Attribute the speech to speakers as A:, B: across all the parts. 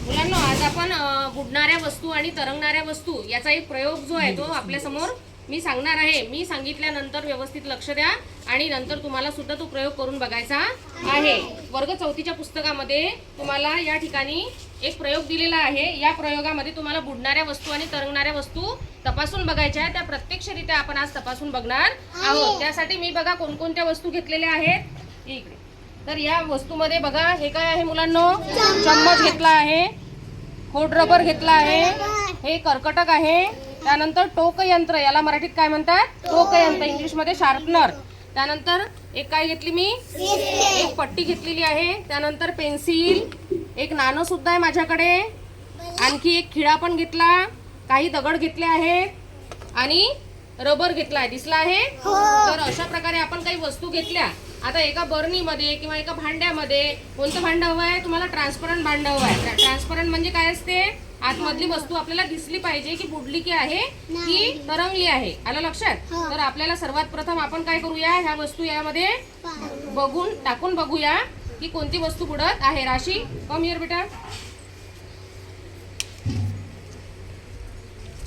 A: मुलांनो, आज आपण बुडणाऱ्या वस्तू आणि तरंगणाऱ्या वस्तू याचा एक प्रयोग जो आहे तो आपल्या समोर मी सांगणार आहे. मी सांगितल्यानंतर व्यवस्थित लक्ष द्या आणि नंतर तुम्हाला सुद्धा तो प्रयोग करून बघायचा आहे. वर्ग 4च्या पुस्तकामध्ये तुम्हाला या ठिकाणी एक प्रयोग दिलेला आहे. या प्रयोगामध्ये तुम्हाला बुडणाऱ्या वस्तू आणि तरंगणाऱ्या वस्तू तपासून बघायच्या आहेत. त्या प्रत्यक्षरित्या आपण आज तपासून बघणार आहोत. त्यासाठी मी बघा कोणकोणत्या वस्तू घेतलेल्या आहेत इकडे. तर या वस्तूमध्ये बघा, हे काय आहे मुलांनो? चम्मच घेतला आहे, खोड रबर घेतला आहे, हे कर्कटक आहे, त्यानंतर टोक यंत्र, याला मराठीत काय म्हणतात? टोक यंत्र, इंग्लिश मध्ये शार्पनर. त्यानंतर एक काय घेतली मी? एक पट्टी घेतलेली आहे. त्यानंतर पेन्सिल, एक नाणं सुद्धा आहे माझ्याकडे, आणखी एक खिळा पण घेतला, काही दगड घेतले आहेत आणि रबर घेतला आहे. दिसला आहे? तर अशा प्रकारे आपण काही वस्तू घेतल्या. आता एका बर्नीमध्ये किंवा एका भांड्यामध्ये, कोणतं भांडं हवं आहे तुम्हाला? ट्रान्सपरंट भांडं हवं आहे. ट्रान्सपरंट म्हणजे काय असते? आतमधली वस्तू आपल्याला दिसली पाहिजे की बुडली की आहे की तरंगली आहे. आलं लक्षात? तर आपल्याला सर्वात प्रथम आपण काय करूया, ह्या वस्तू यामध्ये बघून टाकून बघूया की कोणती वस्तू बुडत आहे. राशी, कम हिअर बेटा.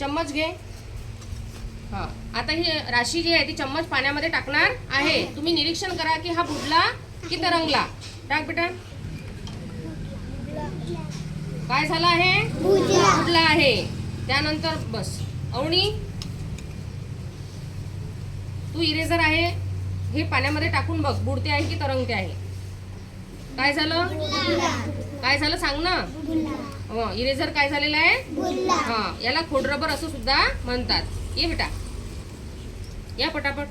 A: चम्मच घे. हा, आता ही राशी जी आहे ती चम्मच पाण्यामध्ये टाकणार आहे. तुम्ही निरीक्षण करा की हा बुडला की तरंगला. टाक बेटा. काय झालं आहे? बुडला आहे. त्यानंतर बस अवनी, तू इरेजर आहे, हे पाण्यामध्ये टाकून बघ, बुडते आहे की तरंगते आहे. काय झालं? काय झालं सांग ना. इरेजर काय झालेलं आहे? हा, याला खोड रबर असं सुद्धा म्हणतात. ये बेटा, या पटापट.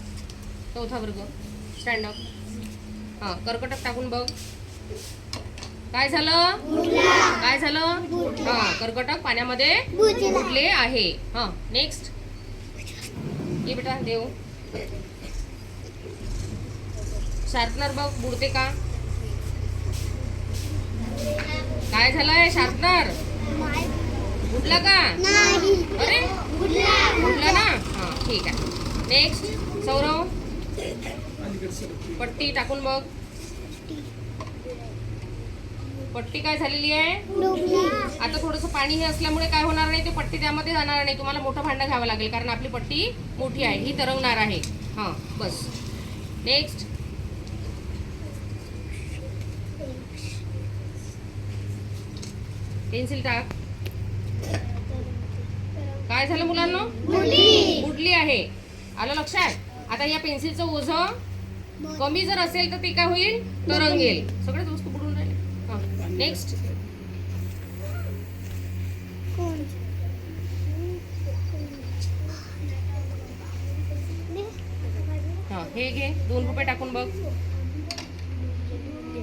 A: 4था वर्ग, स्टँड अप. हा, कर्कटक टाकून बघ. काय झालं? काय झालं? हा, कर्कटक पाण्यामध्ये बुडले आहे. हा, नेक्स्ट. ये बेटा, देव. शार्पनर बघ, बुडते का? काय झालंय? शार्पनर बुडला का? अरे बुडला ना. हा, ठीक आहे. नेक्स्ट. सौरव, पट्टी टाकून बघ. पट्टी काय झालेली आहे? आता थोडंसं पाणी हे असल्यामुळे काय होणार नाही, ते पट्टी त्यामध्ये जाणार नाही. तुम्हाला मोठं भांडं घ्यावं लागेल कारण आपली पट्टी मोठी आहे, ही तरंगणार आहे. हा, बस. नेक्स्ट. पेन्सिल टाक. काय झालं मुलांना? बुडली आहे. आलं लक्षात? आता या पेन्सिलचं ओझं कमी जर असेल तर ते काय होईल? तरंगेल. सगळ्याच वस्तू बुडून राहिले. हा, नेक्स्ट. हा, हे घे, 2 रुपये टाकून बघ.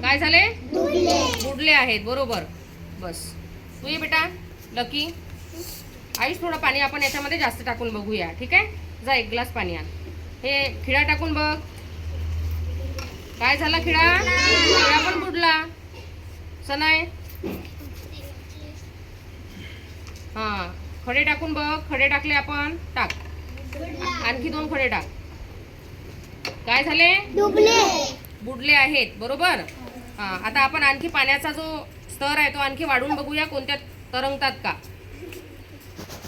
A: काय झाले? बुडले आहेत. बरोबर. बस. तू ये बेटा, लकी. आयुष, थोडं पाणी आपण याच्यामध्ये जास्त टाकून बघूया. ठीक आहे? जा, 1 ग्लास पाणी आण. हे खिळा टाकून बघ. काय झाला? खिळा पण बुडला. सनाय, हा, खडे टाकून बघ. खडे टाकले आपण. टाक, आणखी 2 खडे टाक. काय झाले? बुडले आहेत. बरोबर. हा, आता आपण आणखी पाण्याचा जो स्तर आहे तो आणखी वाढून बघूया कोणत्या तरंगतात का.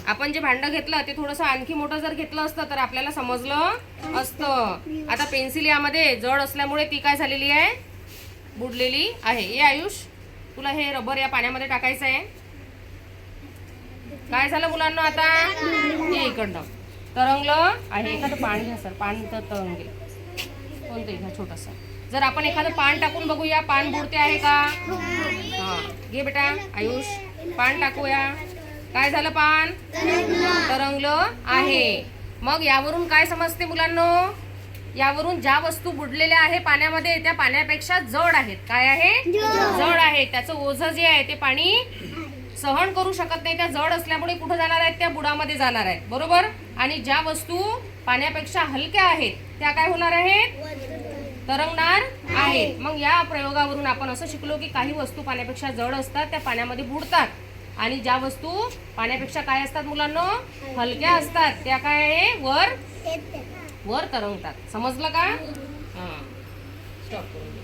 A: आपण जे भांडं घेतलं ते थोडंसं आणखी मोठं जर घेतलं असतं तर आपल्याला समजलं असतं. आता पेन्सिल यामध्ये जड असल्यामुळे ती काय झालेली आहे? बुडलेली आहे. ये आयुष, तुला हे रबर या पाण्यामध्ये टाकायचं आहे. काय झालं मुलांना? आता हे इकडनं तरंगलं आहे. एखादं पान घ्या सर, पान तर तरंगेल. कोणतं घ्या? छोटंसं. जर आपण एखादं पान टाकून बघूया, पान बुडते आहे का? हा, घे बेटा आयुष, पान टाकूया. काय झालं? पान तरंगलं आहे. मग यावरून काय समजते मुलांनो? यावरून ज्या वस्तू बुडलेल्या आहे पाण्यामध्ये त्या पाण्यापेक्षा जड आहेत. काय आहे? जड आहे. त्याचं ओझं जे आहे ते पाणी सहन करू शकत नाही. त्या जड असल्यामुळे कुठं जाणार आहेत? त्या बुडामध्ये जाणार आहेत. बरोबर. आणि ज्या वस्तू पाण्यापेक्षा हलक्या आहेत त्या काय होणार आहेत? तरंगणार आहेत. मग या प्रयोगावरून आपण असं शिकलो की काही वस्तू पाण्यापेक्षा जड असतात, त्या पाण्यामध्ये बुडतात. आणि ज्या वस्तू पाण्यापेक्षा काय असतात मुलांना? हलक्या असतात, त्या काय आहे? वर तरंगतात. समजलं का? हा, स्टॉप करू.